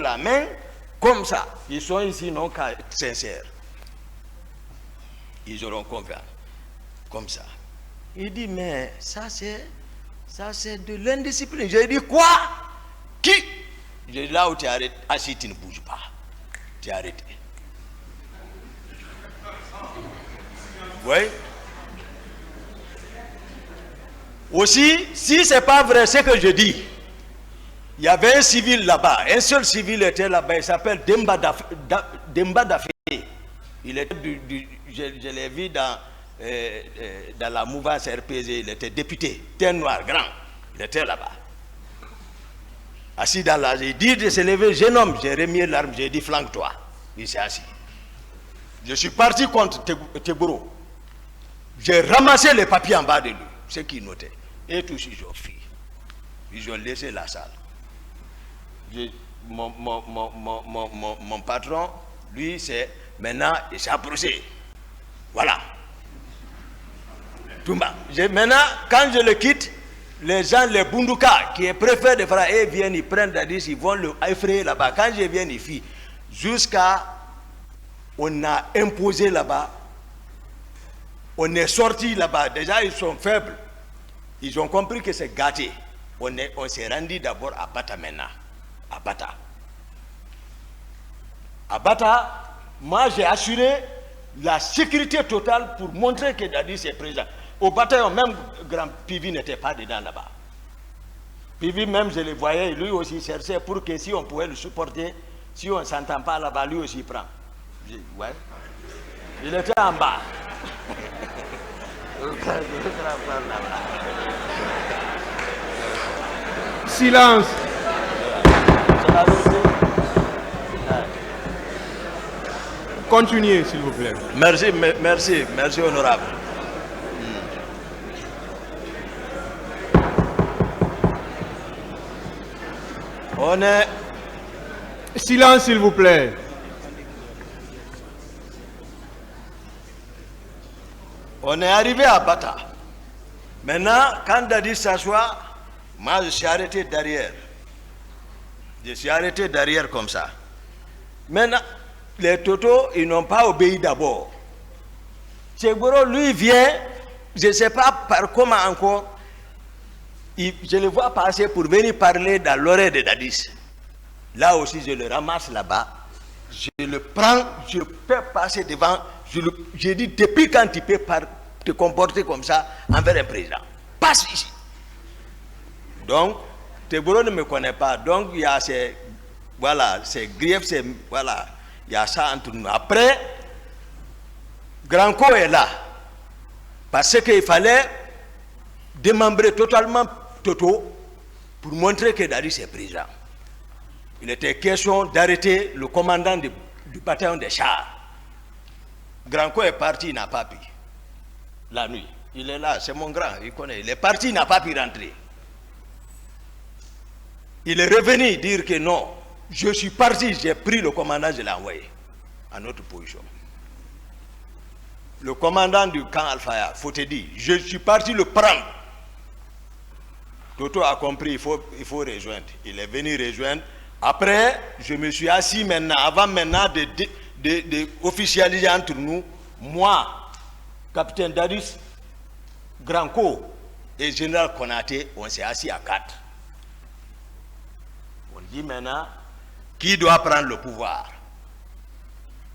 la main comme ça. Ils sont ici non sincères. Ils auront confiance. Comme ça. Il dit, mais ça c'est de l'indiscipline. J'ai dit, quoi? Qui? J'ai dit, là où tu es arrêté, assis, tu ne bouges pas. Tu es arrêté. Oui. Aussi, si ce n'est pas vrai ce que je dis, il y avait un civil là-bas, un seul civil était là-bas, il s'appelle Demba Dafé. Il était je l'ai vu dans la mouvance RPZ, il était député, teint noir, grand, il était là-bas. Assis dans la, j'ai dit de se lever, jeune homme, j'ai remis l'arme, j'ai dit flanque-toi. Il s'est assis. Je suis parti contre Teboro. J'ai ramassé les papiers en bas de lui, ce qu'il notait. Et tous ils ont fui. Ils ont laissé la salle. Mon patron, lui, c'est maintenant, il s'est approché. Voilà. Maintenant, quand je le quitte, les gens, les Bunduka, qui est préfet de Fra, ils viennent, ils prennent Dadis, ils vont le effrayer là-bas. Quand je viens, ils fuient. Jusqu'à, on a imposé là-bas, on est sorti là-bas. Déjà, ils sont faibles. Ils ont compris que c'est gâté. On s'est rendu d'abord à Bata maintenant. À Bata. À Bata, moi j'ai assuré la sécurité totale pour montrer que Dadis est présent. Au bataillon, même Grand Pivi n'était pas dedans là-bas. Pivi même, je le voyais, lui aussi cherchait pour que si on pouvait le supporter, si on ne s'entend pas là-bas, lui aussi prend. Ouais. Il était en bas. Silence. Continuez, s'il vous plaît. Merci, honorable. On est... Silence, s'il vous plaît. On est arrivé à Bata. Maintenant, quand Dadis s'assoit, moi je suis arrêté derrière. Je suis arrêté derrière comme ça. Maintenant, les Totos, ils n'ont pas obéi d'abord. Tchegoro, lui, vient, je ne sais pas par comment encore, je le vois passer pour venir parler dans l'oreille de Dadis. Là aussi, je le ramasse là-bas. Je le prends, je peux passer devant. Je dis, depuis quand tu peux te comporter comme ça envers un président? Passe ici. Donc, Teboro ne me connaît pas. Donc, il y a ces griefs, voilà, il y a ça entre nous. Après, Granco est là. Parce qu'il fallait démembrer totalement Toto pour montrer que Dadis est président. Il était question d'arrêter le commandant du bataillon des chars. Granco est parti, il n'a pas pu. La nuit. Il est là, c'est mon grand, il connaît. Il est parti, il n'a pas pu rentrer. Il est revenu dire que non, je suis parti, j'ai pris le commandant, je l'ai envoyé à notre position. Le commandant du camp Alfaya, faut te dire, je suis parti le prendre. Toto a compris, il faut rejoindre. Il est venu rejoindre. Après, je me suis assis maintenant, avant maintenant de officialiser entre nous, moi, capitaine Dadis, Granco et général Konaté, on s'est assis à 4. On dit maintenant, qui doit prendre le pouvoir?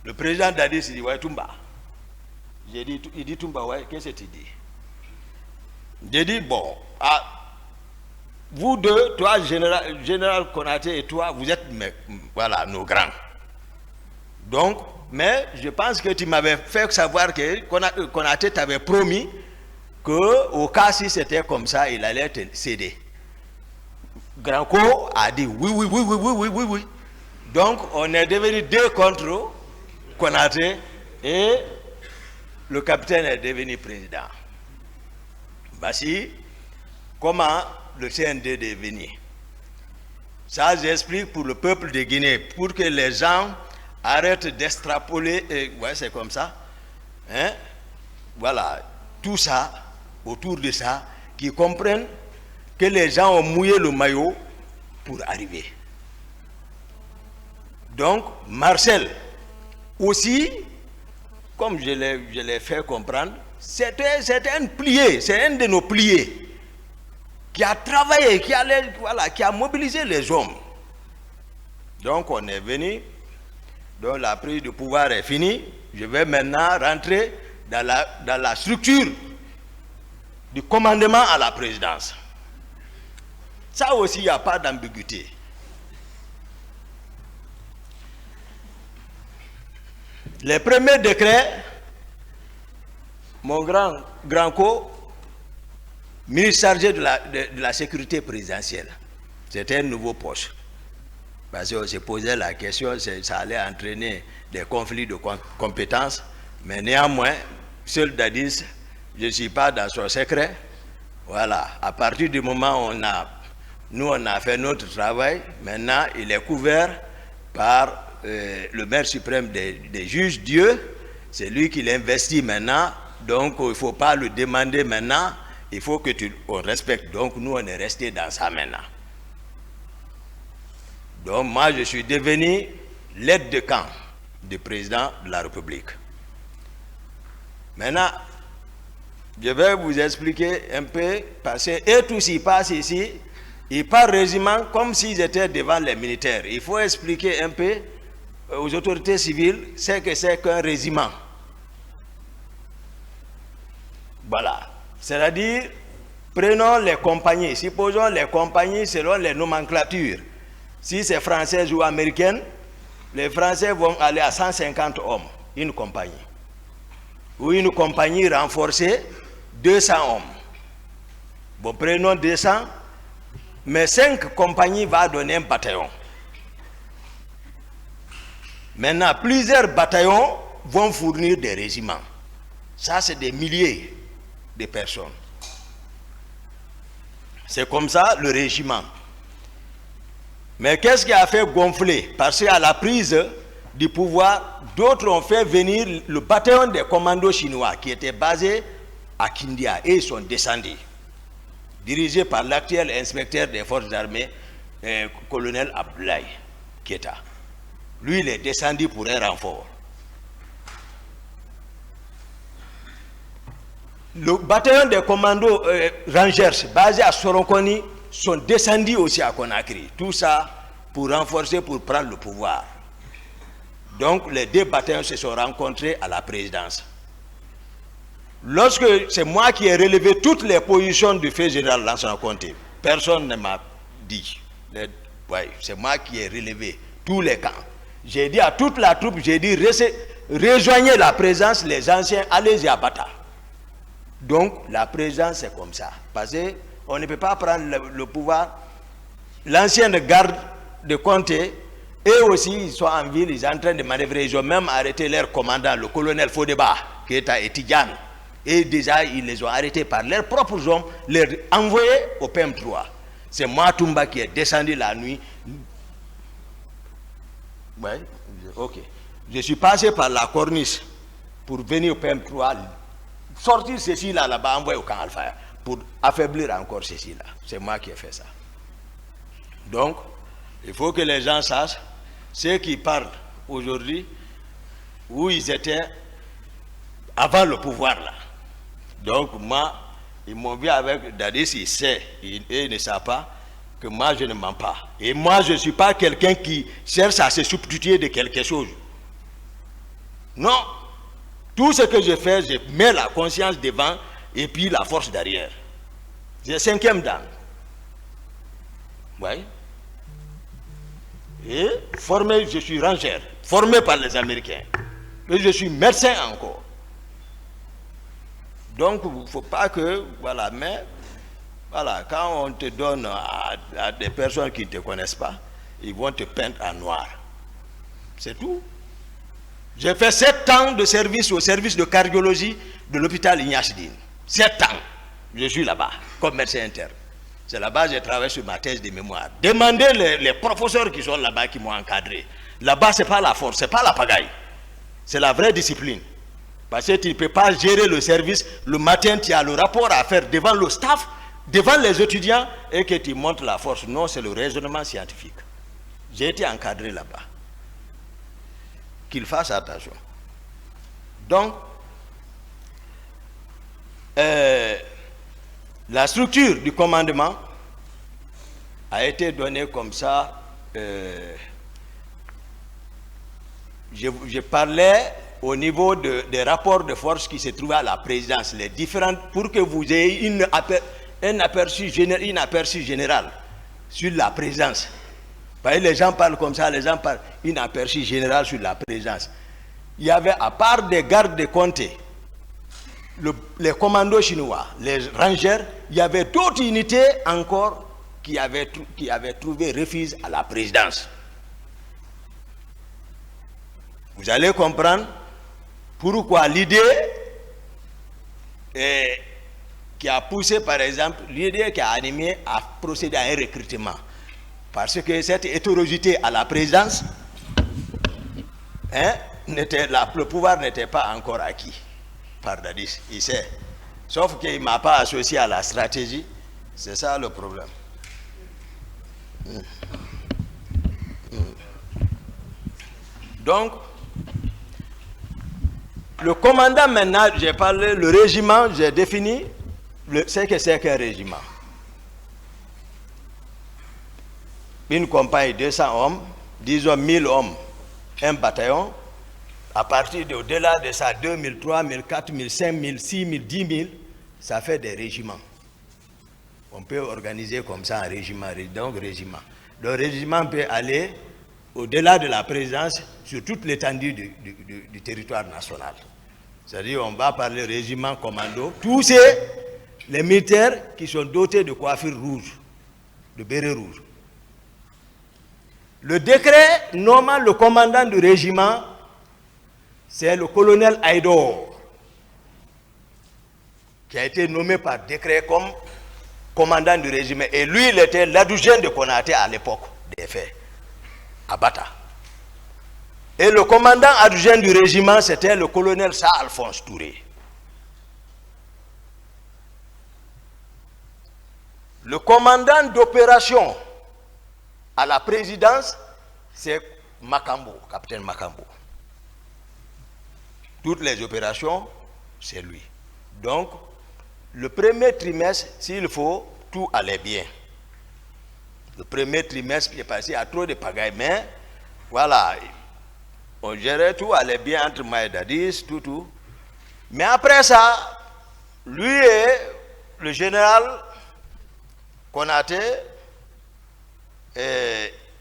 Le président Dadis dit, ouais, Toumba. Il dit, Toumba, ouais, qu'est-ce que tu dis? J'ai dit, bon, vous deux, toi, général Konaté et toi, vous êtes, voilà, nos grands. Donc, mais je pense que tu m'avais fait savoir que Konaté t'avait promis qu'au cas si c'était comme ça, il allait te céder. Granco a dit oui. Donc, on est devenu 2 contre Konaté et le capitaine est devenu président. Voici comment le CND est devenu. Ça, j'explique pour le peuple de Guinée, pour que les gens arrêtent d'extrapoler, ouais, c'est comme ça. Hein? Voilà, tout ça, autour de ça, qui comprennent que les gens ont mouillé le maillot pour arriver. Donc, Marcel, aussi, comme je l'ai fait comprendre, c'était un plié, c'est un de nos pliés qui a travaillé, qui a mobilisé les hommes. Donc, on est venu, donc la prise de pouvoir est finie. Je vais maintenant rentrer dans la structure du commandement à la présidence. Ça aussi, il n'y a pas d'ambiguïté. Les premiers décrets, mon grand co, ministre chargé de la sécurité présidentielle, c'était un nouveau poste. Parce qu'on se posait la question, ça allait entraîner des conflits de compétences, mais néanmoins, seul Dadis, je ne suis pas dans son secret. Voilà, à partir du moment où nous on a fait notre travail, maintenant il est couvert par le maire suprême des juges, Dieu, c'est lui qui l'investit maintenant, donc il ne faut pas le demander maintenant, il faut que on respecte. Donc nous on est resté dans ça maintenant. Donc moi je suis devenu l'aide de camp du président de la République. Maintenant, je vais vous expliquer un peu, parce que et tous ils passent ici, ils parlent régiment comme s'ils étaient devant les militaires. Il faut expliquer un peu aux autorités civiles ce que c'est qu'un régiment. Voilà. C'est-à-dire, prenons les compagnies, supposons les compagnies selon les nomenclatures. Si c'est française ou américaine, les Français vont aller à 150 hommes, une compagnie. Ou une compagnie renforcée, 200 hommes. Bon, prenons 200, mais 5 compagnies vont donner un bataillon. Maintenant, plusieurs bataillons vont fournir des régiments. Ça, c'est des milliers de personnes. C'est comme ça le régiment. Mais qu'est-ce qui a fait gonfler? Parce qu'à la prise du pouvoir, d'autres ont fait venir le bataillon des commandos chinois qui était basé à Kindia et ils sont descendus, dirigé par l'actuel inspecteur des forces armées, colonel Abdoulaye Keita. Lui, il est descendu pour un renfort. Le bataillon des commandos Rangers basé à Sorokoni sont descendus aussi à Conakry. Tout ça pour renforcer, pour prendre le pouvoir. Donc les deux bataillons se sont rencontrés à la présidence. Lorsque c'est moi qui ai relevé toutes les positions du fait général Lansana Conté, personne ne m'a dit. C'est moi qui ai relevé tous les camps. J'ai dit à toute la troupe, j'ai dit rejoignez la présence, les anciens, allez-y à Bata. Donc la présence c'est comme ça. Parce qu'on ne peut pas prendre le pouvoir. L'ancienne garde de Conté, eux aussi ils sont en ville, ils sont en train de manœuvrer. Ils ont même arrêté leur commandant, le colonel Fodeba, qui est à Etidjan. Et déjà ils les ont arrêtés par leurs propres hommes, les envoyés au PM3. C'est Matumba qui est descendu la nuit. Ouais, ok. Je suis passé par la corniche pour venir au PM3, sortir ceci là-bas, envoyer au camp Alpha, pour affaiblir encore ceci là. C'est moi qui ai fait ça. Donc, il faut que les gens sachent, ceux qui parlent aujourd'hui, où ils étaient avant le pouvoir là. Donc moi, ils m'ont vu avec Dadis, il sait, il ne sait pas que moi je ne mens pas. Et moi je ne suis pas quelqu'un qui cherche à se substituer de quelque chose. Non. Tout ce que je fais, je mets la conscience devant et puis la force derrière. J'ai 5e dan. Oui. Et formé, je suis rangeur, formé par les Américains. Et je suis médecin encore. Donc, il ne faut pas que, voilà, mais, voilà, quand on te donne à des personnes qui ne te connaissent pas, ils vont te peindre en noir. C'est tout. J'ai fait 7 ans de service au service de cardiologie de l'hôpital Ignachdine. 7 ans. Je suis là-bas, comme médecin interne. C'est là-bas que j'ai travaillé sur ma thèse de mémoire. Demandez les professeurs qui sont là-bas, qui m'ont encadré. Là-bas, ce n'est pas la force, ce n'est pas la pagaille. C'est la vraie discipline. Parce que tu ne peux pas gérer le service. Le matin, tu as le rapport à faire devant le staff, devant les étudiants, et que tu montres la force. Non, c'est le raisonnement scientifique. J'ai été encadré là-bas. qu'il fasse attention. Donc, la structure du commandement a été donnée comme ça. Je parlais au niveau des rapports de force qui se trouvaient à la présidence, les différentes, pour que vous ayez un aperçu général sur la présidence. Vous voyez, les gens parlent comme ça, les gens parlent un aperçu général sur la présidence. Il y avait, à part des gardes de comté, les commandos chinois, les rangers, il y avait d'autres unités encore qui avaient trouvé refuge à la présidence. Vous allez comprendre pourquoi l'idée qui a poussé, par exemple, l'idée qui a animé à procéder à un recrutement. Parce que cette hétérogénéité à la présidence, le pouvoir n'était pas encore acquis par Dadis, il sait. Sauf qu'il ne m'a pas associé à la stratégie, c'est ça le problème. Donc, le commandant maintenant, j'ai parlé, le régiment, j'ai défini ce que c'est qu'un régiment. Une compagnie, 200 hommes, disons 1000 hommes, un bataillon. À partir au-delà de ça, 2000, 3000, 4000, 5000, 6000, 10 000, ça fait des régiments. On peut organiser comme ça un régiment, donc régiment. Le régiment peut aller au-delà de la présence sur toute l'étendue du territoire national. C'est-à-dire, on va parler régiment, commando, tous les militaires qui sont dotés de coiffure rouge, de béret rouge. Le décret nommant le commandant du régiment, c'est le colonel Aïdor, qui a été nommé par décret comme commandant du régiment. Et lui, il était l'adjoint de Konaté à l'époque des faits, à Bata. Et le commandant adjoint du régiment, c'était le colonel Sa Alphonse Touré. Le commandant d'opération à la présidence, c'est Makambo, capitaine Makambo. Toutes les opérations, c'est lui. Donc, le premier trimestre, s'il faut, tout allait bien. Le premier trimestre, j'ai passé à trop de pagaille, mais voilà, on gérait tout, allait bien entre moi et Dadis, tout. Mais après ça, lui et le général Konaté,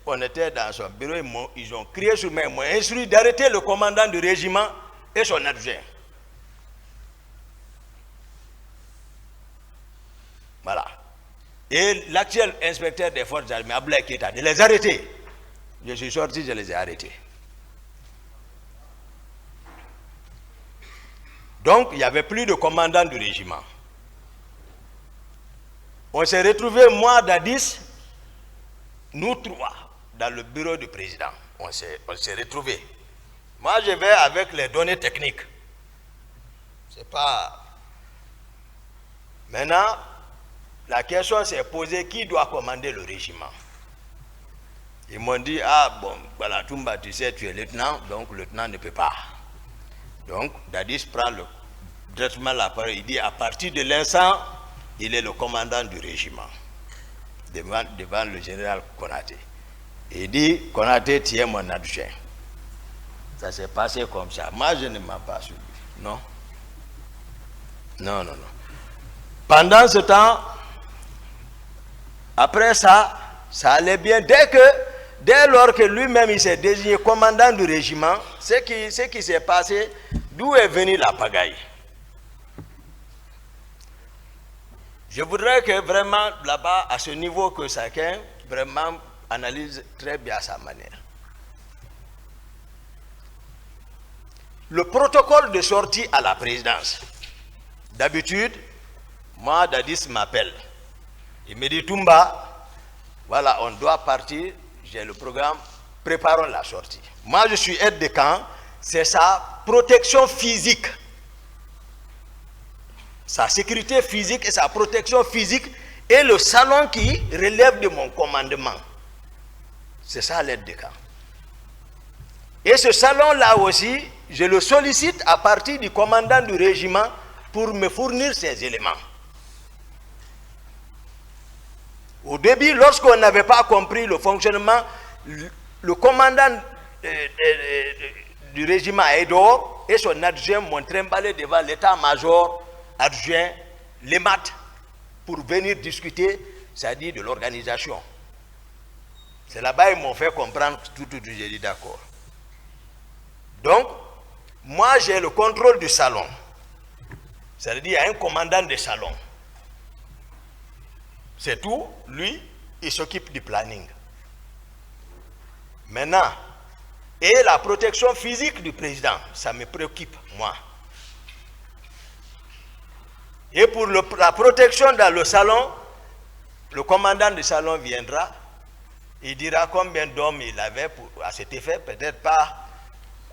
on était dans son bureau, ils ont crié sur moi, ils m'ont instruit d'arrêter le commandant du régiment et son adjoint. Voilà. Et l'actuel inspecteur des forces armées, Abdoulaye Keita, de les arrêter. Je suis sorti, je les ai arrêtés. Donc, il n'y avait plus de commandant du régiment. On s'est retrouvés, moi, Dadis, nous trois, dans le bureau du président. On s'est retrouvés. Moi, je vais avec les données techniques. C'est pas... Maintenant, la question s'est posée, qui doit commander le régiment? Ils m'ont dit, ah bon, voilà, Toumba, tu sais, tu es lieutenant, donc le lieutenant ne peut pas. Donc, Dadis prend directement la parole, il dit, à partir de l'instant, il est le commandant du régiment, devant le général Konaté. Il dit, Konaté, tu es mon adjoint. Ça s'est passé comme ça. Moi, je ne m'en pas suivi. Non. Non. Pendant ce temps, après ça, ça allait bien. Dès lors que lui-même, il s'est désigné commandant du régiment, ce qui s'est passé, d'où est venue la pagaille? Je voudrais que vraiment, là-bas, à ce niveau, que chacun vraiment analyse très bien sa manière. Le protocole de sortie à la présidence. D'habitude, moi, Dadis m'appelle. Il me dit, Toumba, voilà, on doit partir, j'ai le programme, préparons la sortie. Moi, je suis aide de camp, c'est sa protection physique. Sa sécurité physique et sa protection physique est le salon qui relève de mon commandement. C'est ça l'aide de camp. Et ce salon-là aussi, je le sollicite à partir du commandant du régiment pour me fournir ces éléments. Au début, lorsqu'on n'avait pas compris le fonctionnement, le commandant du régiment est dehors et son adjoint m'ont trimballé devant l'état-major adjoint, l'EMAT, pour venir discuter, c'est-à-dire de l'organisation. C'est là-bas qu'ils m'ont fait comprendre tout, j'ai dit d'accord. Donc, moi j'ai le contrôle du salon. C'est-à-dire il y a un commandant de salon. C'est tout, lui, il s'occupe du planning. Maintenant, et la protection physique du président, ça me préoccupe, moi. Et pour la protection dans le salon, le commandant du salon viendra, il dira combien d'hommes il avait à cet effet, peut-être pas,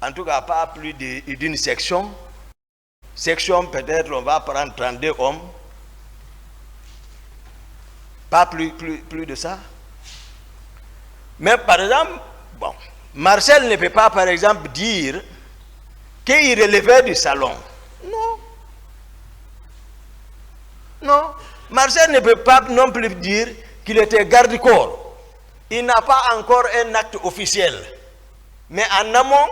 en tout cas pas plus d'une section. Section, peut-être on va prendre 32 hommes. Pas plus de ça. Mais par exemple, bon, Marcel ne peut pas par exemple dire qu'il relevait du salon. Non. Non. Marcel ne peut pas non plus dire qu'il était garde-corps. Il n'a pas encore un acte officiel. Mais en amont,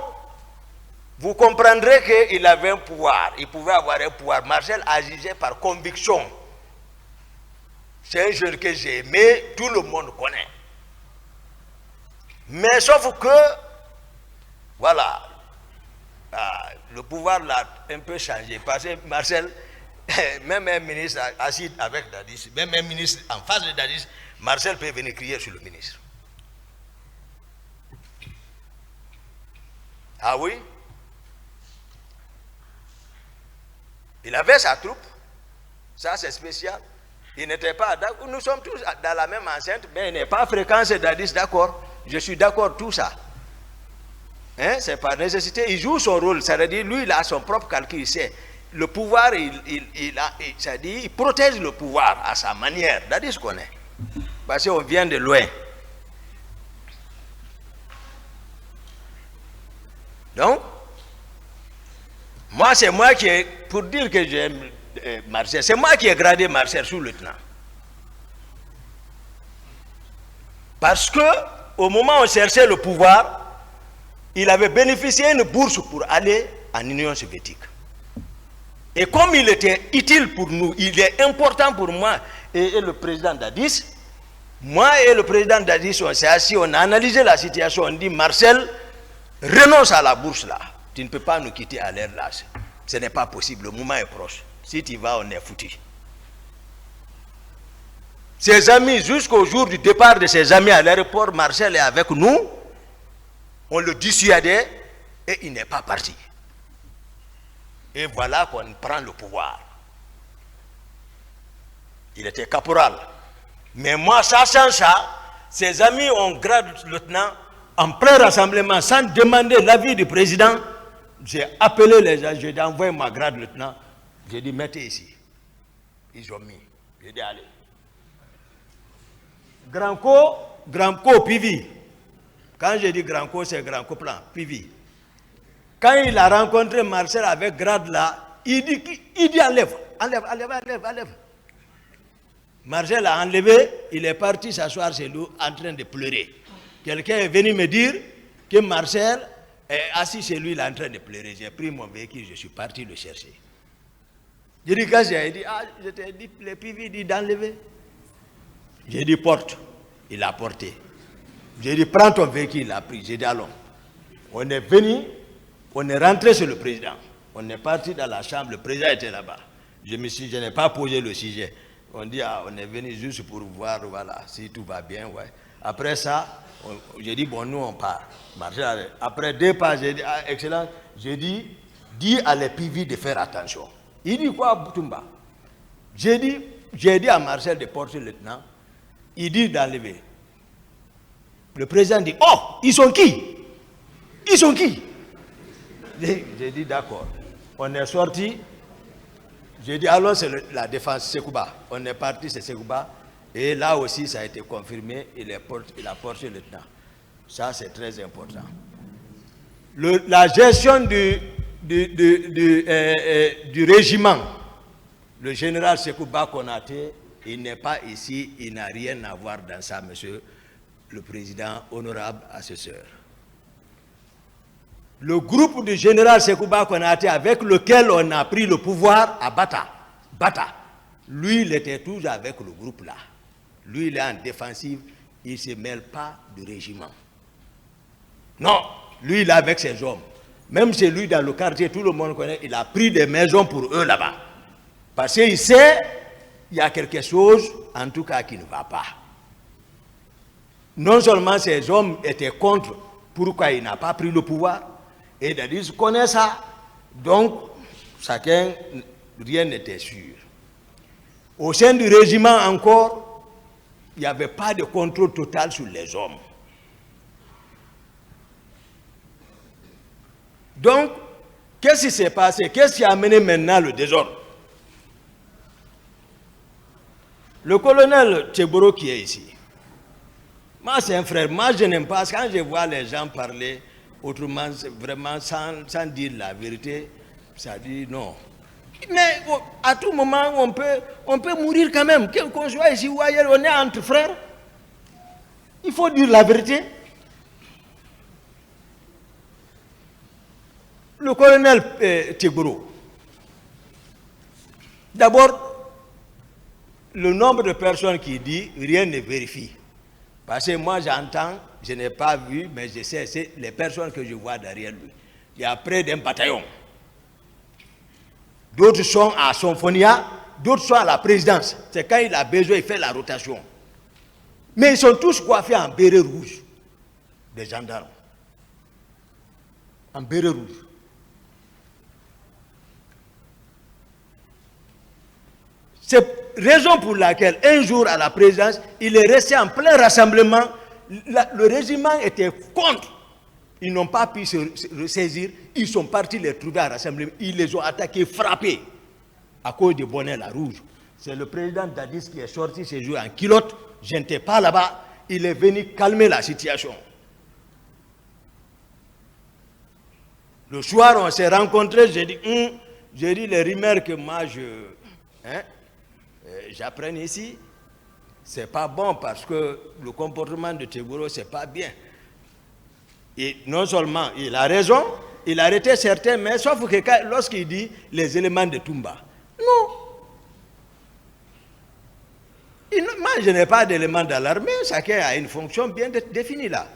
vous comprendrez qu'il avait un pouvoir. Il pouvait avoir un pouvoir. Marcel agissait par conviction. C'est un jeune que j'ai aimé, tout le monde connaît. Mais sauf que, voilà, le pouvoir l'a un peu changé. Parce que Marcel, même un ministre assis avec Dadis, même un ministre en face de Dadis, Marcel peut venir crier sur le ministre. Ah oui? Il avait sa troupe. Ça, c'est spécial. Il n'était pas d'accord. Nous sommes tous dans la même enceinte, mais il n'est pas fréquent, c'est Dadis, d'accord. Je suis d'accord, tout ça. Hein? C'est par nécessité. Il joue son rôle. C'est-à-dire, lui, il a son propre calcul. Il sait. Le pouvoir, c'est-à-dire, il protège le pouvoir à sa manière. Dadis connaît. Parce qu'on vient de loin. Donc, moi, c'est moi qui ai, pour dire que j'aime Marcel, c'est moi qui ai gradé Marcel sous-lieutenant. Parce que, au moment où on cherchait le pouvoir, il avait bénéficié d'une bourse pour aller en Union soviétique. Et comme il était utile pour nous, il est important pour moi et le président Dadis, moi et le président Dadis, on s'est assis, on a analysé la situation, on dit Marcel, renonce à la bourse là. Tu ne peux pas nous quitter à l'air là. Ce n'est pas possible, le moment est proche. Si tu vas, on est foutu. Ses amis, jusqu'au jour du départ de ses amis à l'aéroport, Marcel est avec nous. On le dissuadait et il n'est pas parti. Et voilà qu'on prend le pouvoir. Il était caporal. Mais moi, sachant ça, ses amis ont grade lieutenant en plein rassemblement, sans demander l'avis du président. J'ai appelé les gens, j'ai envoyé ma grade lieutenant. J'ai dit, mettez ici. Ils ont mis. J'ai dit, allez. Grand-Co, Pivi. Quand je dis Grand-Co, c'est Grand-Co plan, Pivi. Quand il a rencontré Marcel avec grade là, il dit enlève. Marcel a enlevé, il est parti s'asseoir chez lui en train de pleurer. Quelqu'un est venu me dire que Marcel est assis chez lui, il est en train de pleurer. J'ai pris mon véhicule, je suis parti le chercher. J'ai dit, quand j'ai dit, je t'ai dit, le Pivi dit d'enlever. J'ai dit, porte. Il a porté. J'ai dit, prends ton véhicule, il a pris. J'ai dit, allons. On est venu, on est rentré sur le président. On est parti dans la chambre, le président était là-bas. Je n'ai pas posé le sujet. On dit, on est venu juste pour voir, voilà, si tout va bien, ouais. Après ça, j'ai dit, bon, nous on part. Après 2 pas, j'ai dit, excellent, j'ai dit, dis à les PV de faire attention. Il dit quoi, Boutoumba? J'ai dit à Marcel de porter le lieutenant, il dit d'enlever. Le président dit, oh, ils sont qui? Ils sont qui? J'ai dit, d'accord. On est sorti. J'ai dit, alors c'est la défense Sekouba. On est parti, c'est Sekouba. Et là aussi, ça a été confirmé. Il a porté le lieutenant. Ça, c'est très important. la gestion du régiment, le général Sekouba Konaté, il n'est pas ici, il n'a rien à voir dans ça, monsieur le président, honorable assesseur. Le groupe du général Sekouba Konaté avec lequel on a pris le pouvoir à Bata, lui, il était toujours avec le groupe là. Lui, il est en défensive, il ne se mêle pas du régiment. Non, lui, il est avec ses hommes. Même chez lui, dans le quartier, tout le monde connaît, il a pris des maisons pour eux là-bas. Parce qu'il sait, il y a quelque chose, en tout cas, qui ne va pas. Non seulement ces hommes étaient contre pourquoi il n'a pas pris le pouvoir, et Dadis connaît ça, donc chacun, rien n'était sûr. Au sein du régiment encore, il n'y avait pas de contrôle total sur les hommes. Donc, qu'est-ce qui s'est passé? Qu'est-ce qui a amené maintenant le désordre? Le colonel Tcheboro qui est ici, moi c'est un frère, moi je n'aime pas, quand je vois les gens parler autrement, vraiment sans dire la vérité, ça dit non. Mais à tout moment, on peut mourir quand même, qu'on soit ici ou ailleurs, on est entre frères. Il faut dire la vérité. Le colonel Tcheboro, d'abord, le nombre de personnes qui dit rien ne vérifie. Parce que moi j'entends, je n'ai pas vu, mais je sais, c'est les personnes que je vois derrière lui. Il y a près d'un bataillon. D'autres sont à Symphonia, d'autres sont à la présidence. C'est quand il a besoin, il fait la rotation. Mais ils sont tous coiffés en béret rouge, des gendarmes. En béret rouge. C'est raison pour laquelle, un jour à la présidence, il est resté en plein rassemblement. Le régiment était contre. Ils n'ont pas pu se ressaisir. Ils sont partis les trouver à rassemblement. Ils les ont attaqués, frappés, à cause du bonnet la rouge. C'est le président Dadis qui est sorti ce jour en culotte. Je n'étais pas là-bas. Il est venu calmer la situation. Le soir, on s'est rencontrés. J'ai dit les rumeurs que moi, j'apprends ici, c'est pas bon parce que le comportement de Tcheboro, c'est pas bien. Et non seulement il a raison, il a arrêté certains, mais sauf que lorsqu'il dit les éléments de Toumba, non. Moi, je n'ai pas d'éléments dans l'armée, chacun a une fonction bien définie là.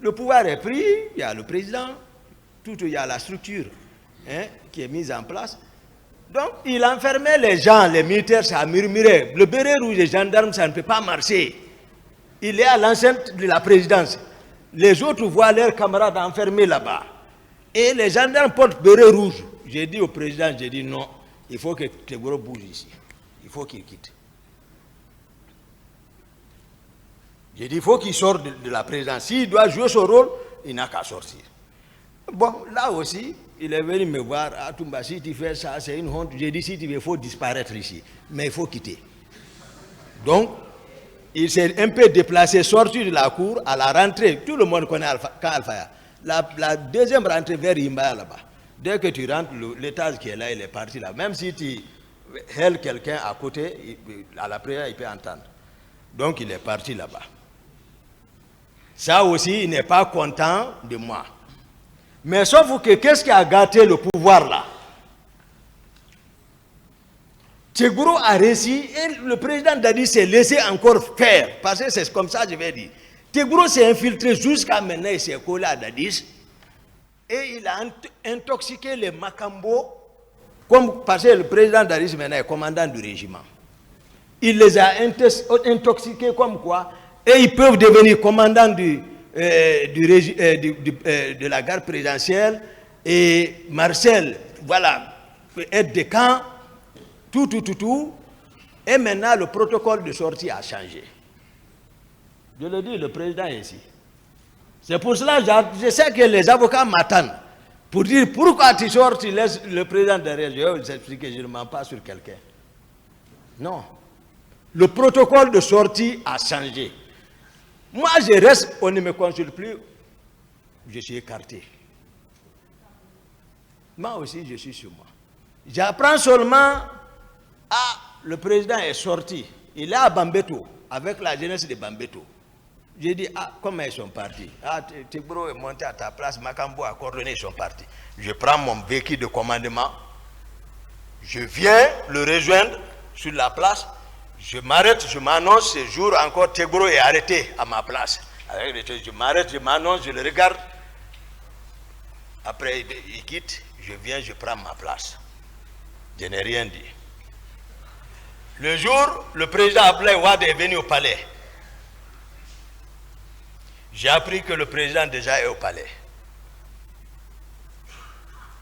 Le pouvoir est pris, il y a le président, il y a la structure qui est mise en place. Donc, il enfermait les gens, les militaires, ça murmurait. Le béret rouge des gendarmes, ça ne peut pas marcher. Il est à l'enceinte de la présidence. Les autres voient leurs camarades enfermés là-bas. Et les gendarmes portent béret rouge. J'ai dit au président, j'ai dit non, il faut que Tcheboro bouge ici. Il faut qu'il quitte. J'ai dit, il faut qu'il sorte de la présidence. S'il doit jouer son rôle, il n'a qu'à sortir. Bon, là aussi, il est venu me voir, à Toumba, si tu fais ça, c'est une honte. J'ai dit, si tu veux, il faut disparaître ici. Mais il faut quitter. Donc, il s'est un peu déplacé, sorti de la cour, à la rentrée. Tout le monde connaît Alfaya. La deuxième rentrée vers Imbaya là-bas. Dès que tu rentres, l'étage qui est là, il est parti là. Même si tu hèles quelqu'un à côté, à la prière, il peut entendre. Donc, il est parti là-bas. Ça aussi, il n'est pas content de moi. Mais sauf que, qu'est-ce qui a gâté le pouvoir là? Tcheboro a réussi et le président Dadi s'est laissé encore faire. Parce que c'est comme ça, je vais dire. Tcheboro s'est infiltré jusqu'à maintenant, il s'est collé à Dadis. Et il a intoxiqué les Makambo. Parce que le président Dadis maintenant est commandant du régiment. Il les a intoxiqués comme quoi. Et ils peuvent devenir commandants de la garde présidentielle. Et Marcel, voilà, peut être de camp. Tout. Et maintenant, le protocole de sortie a changé. Je le dis, le président est ici. C'est pour cela que je sais que les avocats m'attendent. Pour dire pourquoi tu sors, tu laisses le président derrière. Je vais vous expliquer, je ne mens pas sur quelqu'un. Non. Le protocole de sortie a changé. Moi, je reste, on ne me consulte plus. Je suis écarté. Moi aussi, je suis sur moi. J'apprends seulement, le président est sorti. Il est à Bambeto, avec la jeunesse de Bambeto. J'ai dit, comment ils sont partis? Tegboro est monté à ta place, Makambo a coordonné, ils sont partis. Je prends mon véhicule de commandement, je viens le rejoindre sur la place, je m'arrête, je m'annonce, ce jour encore, Tegboro est arrêté à ma place. Je m'arrête, je m'annonce, je le regarde. Après, il quitte, je viens, je prends ma place. Je n'ai rien dit. Le jour, le président Abdoulaye Wade est venu au palais. J'ai appris que le président déjà est au palais.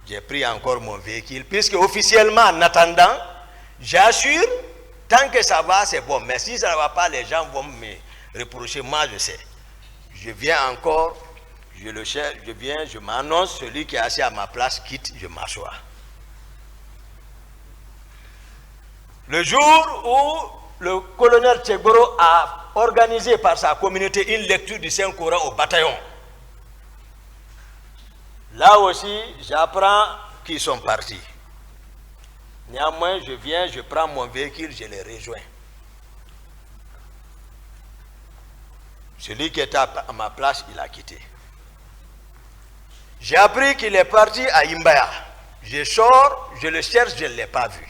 J'ai pris encore mon véhicule, puisque officiellement, en attendant, j'assure, tant que ça va, c'est bon. Mais si ça ne va pas, les gens vont me reprocher. Moi, je sais. Je viens encore, je le cherche, je viens, je m'annonce, celui qui est assis à ma place quitte, je m'assois. Le jour où le colonel Tegboro a organisé par sa communauté une lecture du Saint-Coran au bataillon, là aussi, j'apprends qu'ils sont partis. Néanmoins, je viens, je prends mon véhicule, je les rejoins. Celui qui était à ma place, il a quitté. J'ai appris qu'il est parti à Imbaya. Je sors, je le cherche, je ne l'ai pas vu.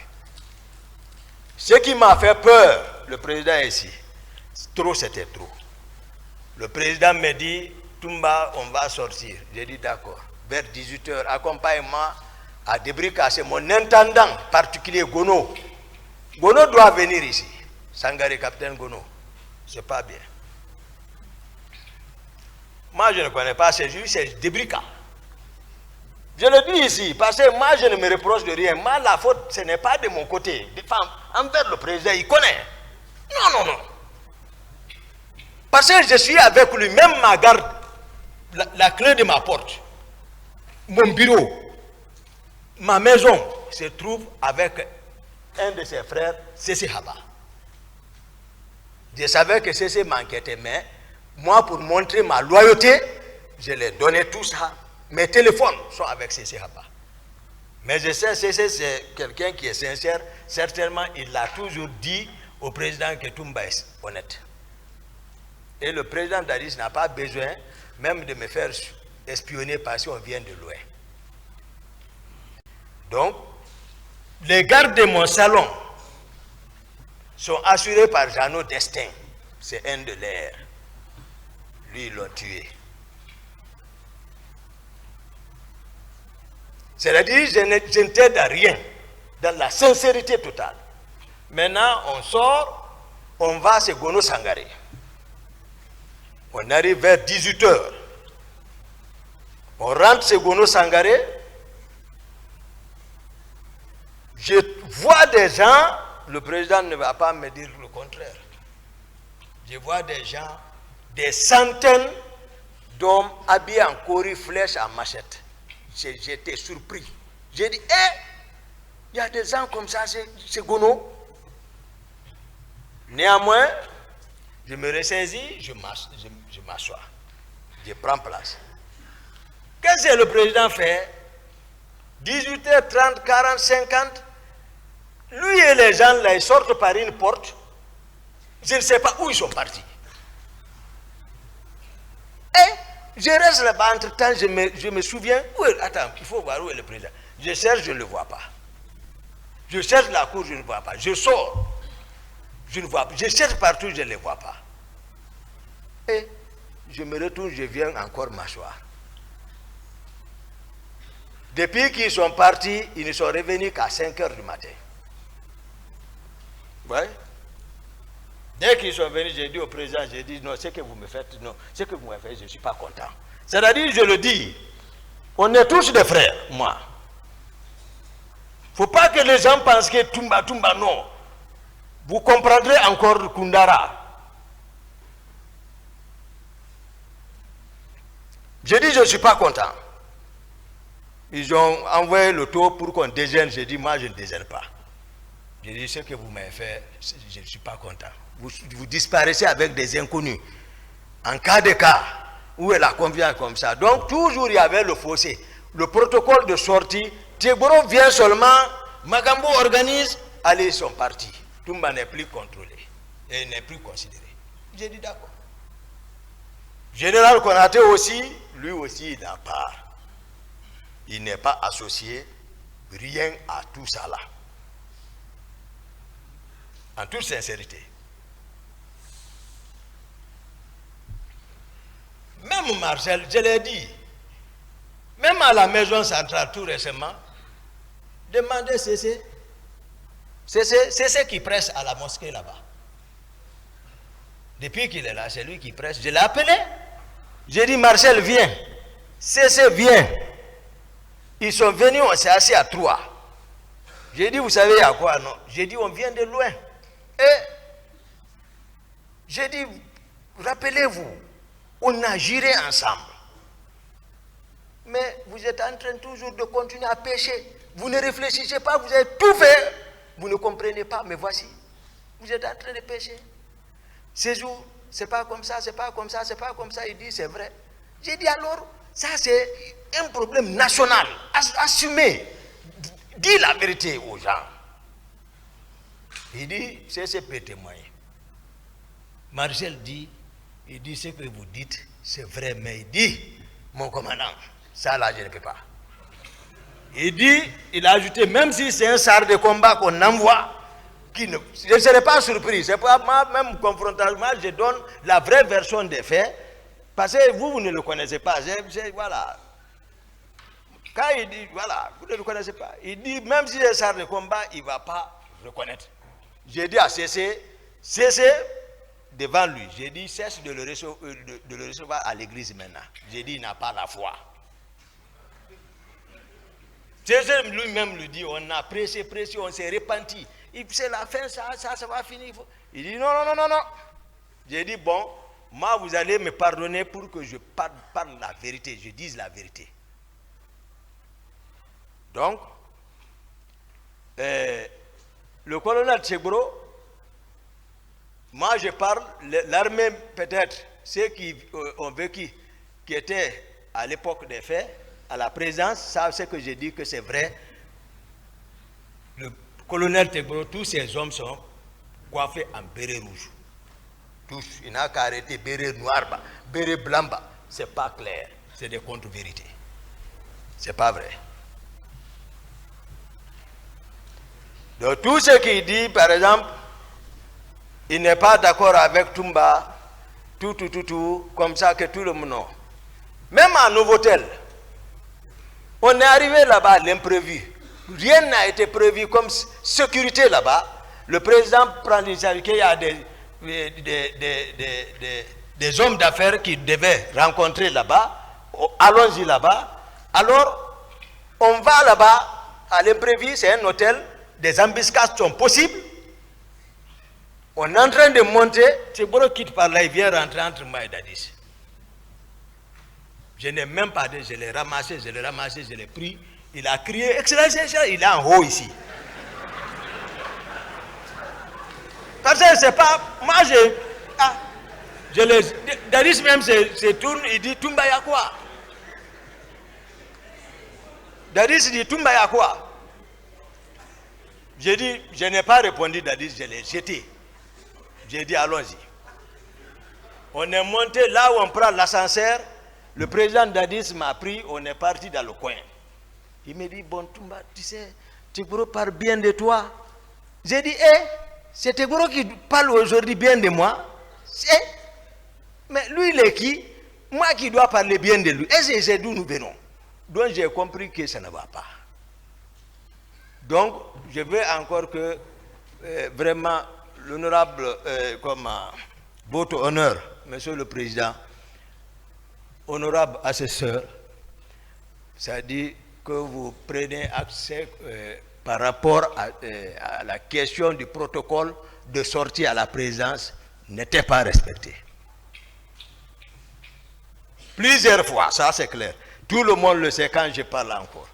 Ce qui m'a fait peur, le président est ici. Trop, c'était trop. Le président me dit, Toumba, on va sortir. J'ai dit d'accord. Vers 18h, accompagne-moi à Debrikassé, mon intendant particulier, Gono. Gono doit venir ici. Sangaré, capitaine Gono. C'est pas bien. Moi, je ne connais pas ces juifs, c'est Debrika. Je le dis ici, parce que moi, je ne me reproche de rien. Moi, la faute, ce n'est pas de mon côté. Envers le président, il connaît. Non. Parce que je suis avec lui, même ma garde, la clé de ma porte, mon bureau, ma maison se trouve avec un de ses frères, Cécé Haba. Je savais que Cécé m'enquêtait, mais moi, pour montrer ma loyauté, je lui ai donné tout ça. Mes téléphones sont avec Cécé Haba. Mais je sais, Cécé, c'est quelqu'un qui est sincère. Certainement, il l'a toujours dit au président que Toumba est honnête. Et le président Dadis n'a pas besoin même de me faire espionner parce qu'on vient de loin. Donc, les gardes de mon salon sont assurés par Jeannot Destin. C'est un de leurs. Lui, ils l'ont tué. C'est-à-dire, je ne t'aide à rien, dans la sincérité totale. Maintenant, on sort, on va à Gono Sangaré. On arrive vers 18h. On rentre chez Gono Sangaré. Je vois des gens, le président ne va pas me dire le contraire. Je vois des gens, des centaines d'hommes habillés en cori, flèches, en machette. J'étais surpris. J'ai dit, il y a des gens comme ça, c'est Gono. Néanmoins, je me ressaisis, je m'assois. Je prends place. Qu'est-ce que le président fait? 18h30, 40, 50. Lui et les gens là, ils sortent par une porte. Je ne sais pas où ils sont partis. Je reste là-bas, entre-temps, je me souviens. Attends, il faut voir où est le président. Je cherche, je ne le vois pas. Je cherche la cour, je ne le vois pas. Je sors, je ne vois pas. Je cherche partout, je ne le vois pas. Et je me retourne, je viens encore m'asseoir. Depuis qu'ils sont partis, ils ne sont revenus qu'à 5h du matin. Ouais. Dès qu'ils sont venus, j'ai dit au président, j'ai dit, non, ce que vous me faites, non, ce que vous me faites, je ne suis pas content. C'est-à-dire, je le dis, on est tous des frères, moi. Il ne faut pas que les gens pensent que Toumba, non. Vous comprendrez encore Koundara. J'ai dit, je ne suis pas content. Ils ont envoyé le taux pour qu'on déjeune. J'ai dit, moi, je ne déjeune pas. J'ai dit, ce que vous m'avez fait, je ne suis pas content. Vous disparaissez avec des inconnus. En cas de cas, où est la confiance comme ça? Donc, toujours, il y avait le fossé. Le protocole de sortie Tchegboro vient seulement, Magambo organise, allez, ils sont partis. Toumba n'est plus contrôlé et n'est plus considéré. J'ai dit d'accord. Général Konaté aussi, lui aussi, il n'a pas. Il n'est pas associé rien à tout ça là. En toute sincérité. Même Marcel, je l'ai dit, même à la maison centrale tout récemment, demandez CC. CC qui presse à la mosquée là-bas. Depuis qu'il est là, c'est lui qui presse. Je l'ai appelé. J'ai dit, Marcel, viens. CC, viens. Ils sont venus, on s'est assis à 3. J'ai dit, vous savez à quoi? Non. J'ai dit, on vient de loin. Et j'ai dit, rappelez-vous, on a géré ensemble. Mais vous êtes en train toujours de continuer à pécher. Vous ne réfléchissez pas, vous avez tout fait. Vous ne comprenez pas, mais voici. Vous êtes en train de pécher. Ces jours, c'est pas comme ça, c'est pas comme ça, c'est pas comme ça. Il dit, c'est vrai. J'ai dit alors, ça c'est un problème national. Assumez. Dis la vérité aux gens. Il dit, c'est peut témoigner. Marcel dit, il dit ce que vous dites, c'est vrai, mais il dit, mon commandant, ça là je ne peux pas. Il dit, il a ajouté, même si c'est un char de combat qu'on envoie, je ne serai pas surpris, c'est pas moi, même confrontation, je donne la vraie version des faits, parce que vous ne le connaissez pas, voilà. Quand il dit, voilà, vous ne le connaissez pas, il dit, même si c'est un char de combat, il ne va pas reconnaître. J'ai dit à CC devant lui, j'ai dit, cesse de le recevoir à l'église maintenant. J'ai dit, il n'a pas la foi. CC lui-même lui dit, on a pressé, on s'est repenti. C'est la fin, ça va finir. Il dit, non. J'ai dit, bon, moi, vous allez me pardonner pour que je parle la vérité, je dise la vérité. Donc, le colonel Tchegboro, moi je parle, l'armée peut-être, ceux qui ont vécu, qui étaient à l'époque des faits, à la présence, savent ce que je dis que c'est vrai. Le colonel Tchegboro, tous ces hommes sont coiffés en béret rouge. Tous, il n'a qu'à arrêter béret noir, béret blanc, c'est pas clair, c'est des contre-vérités. C'est pas vrai. Donc tout ce qu'il dit, par exemple, il n'est pas d'accord avec Toumba, tout, comme ça que tout le monde. Non. Même à Novotel, on est arrivé là-bas à l'imprévu. Rien n'a été prévu comme sécurité là-bas. Le président prend l'initiative qu'il y a des hommes d'affaires qui devaient rencontrer là-bas. Allons-y là-bas. Alors, on va là-bas à l'imprévu, c'est un hôtel. Des embuscades sont possibles. On est en train de monter. Tchegboro quitte par là, il vient rentrer entre moi et Dadis. Je n'ai même pas dit, je l'ai ramassé, je l'ai pris. Il a crié, Excellence, il est en haut ici. Parce que c'est pas. Moi, Dadis même se tourne, il dit Toumba y'a quoi? Dadis dit Toumba y'a quoi? J'ai dit, je n'ai pas répondu Dadis, je l'ai jeté. J'ai dit, allons-y. On est monté là où on prend l'ascenseur. Le président Dadis m'a pris, on est parti dans le coin. Il me dit, bon, Toumba, tu sais, Tchegboro parle bien de toi. J'ai dit, c'est Tchegboro qui parle aujourd'hui bien de moi. Mais lui, il est qui? Moi qui dois parler bien de lui. Et c'est d'où nous venons. Donc j'ai compris que ça ne va pas. Donc, je veux encore que vraiment l'honorable, comme votre honneur, monsieur le président, honorable assesseur, ça dit que vous prenez accès par rapport à la question du protocole de sortie à la présidence n'était pas respecté. Plusieurs fois, ça c'est clair. Tout le monde le sait quand je parle encore.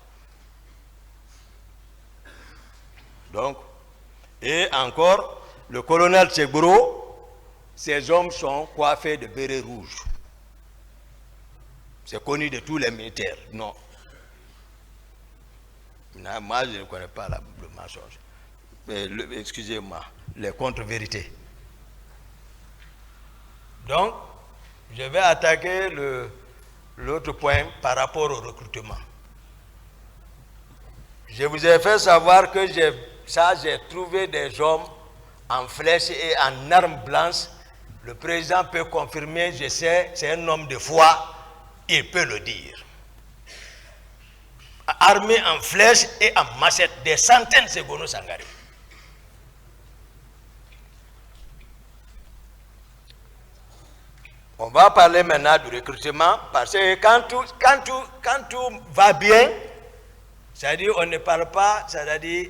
Donc, et encore, le colonel Tchegboro, ces hommes sont coiffés de bérets rouges. C'est connu de tous les militaires, non. Non, moi, je ne connais pas le mensonge. Excusez-moi, les contre-vérités. Donc, je vais attaquer l'autre point par rapport au recrutement. Je vous ai fait savoir que j'ai trouvé des hommes en flèche et en armes blanches. Le président peut confirmer, je sais, c'est un homme de foi, il peut le dire. Armés en flèche et en machette, des centaines de Gono Sangare. On va parler maintenant du recrutement, parce que quand tout va bien, c'est-à-dire on ne parle pas, c'est-à-dire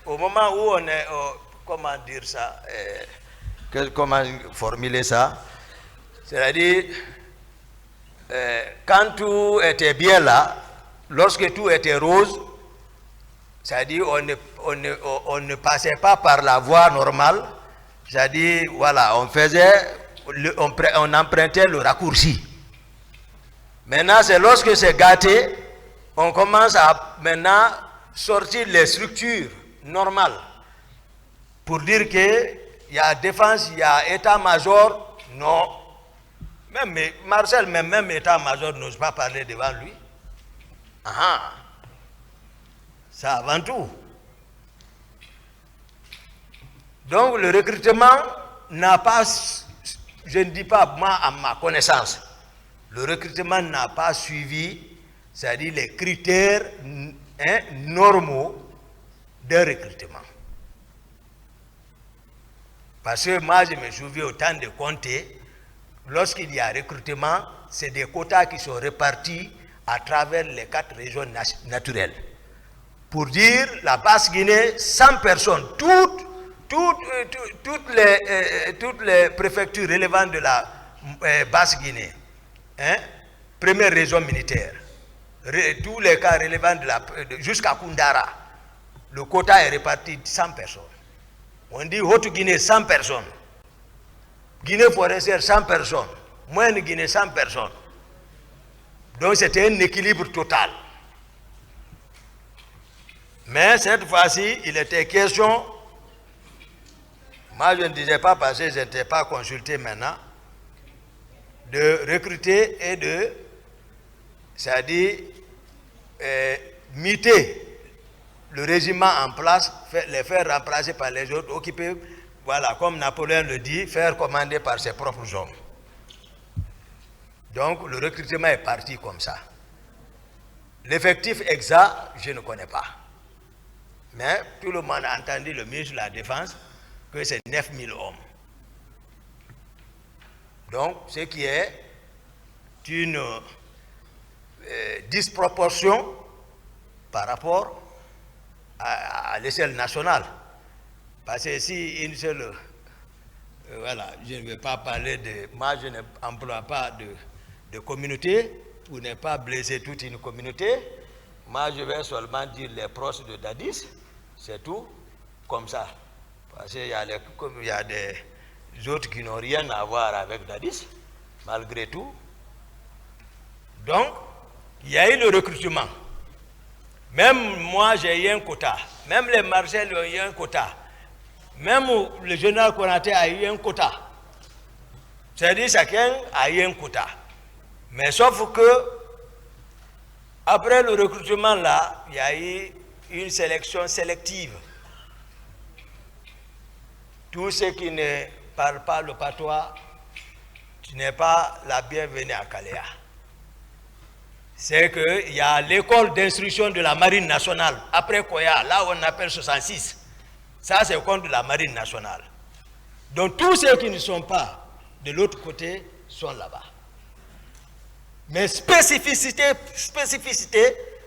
au moment où on est, comment dire ça, comment formuler ça, c'est-à-dire quand tout était bien là, lorsque tout était rose, c'est-à-dire on ne passait pas par la voie normale, c'est-à-dire voilà, on empruntait le raccourci. Maintenant, c'est lorsque c'est gâté, on commence à maintenant sortir les structures normales pour dire qu'il y a défense, il y a état-major. Non. Même Marcel, même état-major n'ose pas parler devant lui. Ah, ça avant tout. Donc le recrutement n'a pas, je ne dis pas moi à ma connaissance, le recrutement n'a pas suivi, c'est-à-dire les critères normaux de recrutement. Parce que moi je me souviens au temps de Comté, lorsqu'il y a recrutement, c'est des quotas qui sont répartis à travers les 4 régions naturelles. Pour dire, la Basse-Guinée, 100 personnes, toutes les préfectures relevantes de la Basse-Guinée, première région militaire, tous les cas relevant jusqu'à Koundara, le quota est réparti de 100 personnes. On dit Haute-Guinée, 100 personnes. Guinée forestière, 100 personnes. Moyenne Guinée, 100 personnes. Donc c'était un équilibre total. Mais cette fois-ci, il était question, moi je ne disais pas parce que je n'étais pas consulté maintenant, de recruter et de, c'est-à-dire, muter le régiment en place, les faire remplacer par les autres, occuper, voilà, comme Napoléon le dit, faire commander par ses propres hommes. Donc le recrutement est parti comme ça. L'effectif exact, je ne connais pas. Mais tout le monde a entendu le ministre de la Défense que c'est 9000 hommes. Donc, ce qui est une disproportion par rapport à l'échelle nationale. Parce que si une seule... voilà, je ne vais pas parler de... Moi, je n'emploie pas de communauté pour ne pas blesser toute une communauté. Moi, je vais seulement dire les proches de Dadis. C'est tout, comme ça. Parce qu'il y a des autres qui n'ont rien à voir avec Dadis, malgré tout. Donc, il y a eu le recrutement. Même moi, j'ai eu un quota. Même les Marcel ont eu un quota. Même le général Konaté a eu un quota. C'est-à-dire chacun a eu un quota. Mais sauf que, après le recrutement là, il y a eu une sélection sélective. Tous ceux qui ne parlent pas le patois, tu n'es pas la bienvenue à Kaléa. C'est qu'il y a l'école d'instruction de la Marine nationale, après Koya, là où on appelle 66. Ça, c'est le compte de la Marine nationale. Donc, tous ceux qui ne sont pas de l'autre côté sont là-bas. Mais spécificité,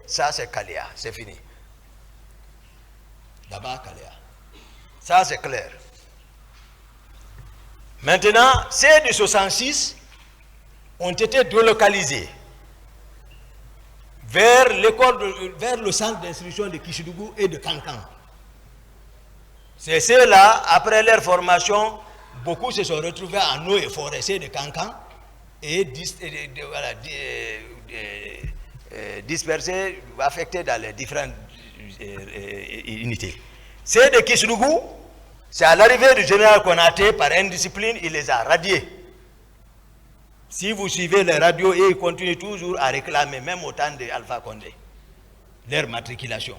ça, c'est Kaléa, c'est fini. Là-bas, Kaléa. Ça, c'est clair. Maintenant, ces de 66 ont été délocalisés vers le centre d'instruction de Kishidougou et de Kankan. C'est ceux-là, après leur formation, beaucoup se sont retrouvés en eau et forestier de Kankan et dispersés, affectés dans les différentes unités. C'est de Kissougou, c'est à l'arrivée du général Konaté, par indiscipline, il les a radiés. Si vous suivez les radios, ils continuent toujours à réclamer, même au temps d'Alpha Condé, leur matriculation.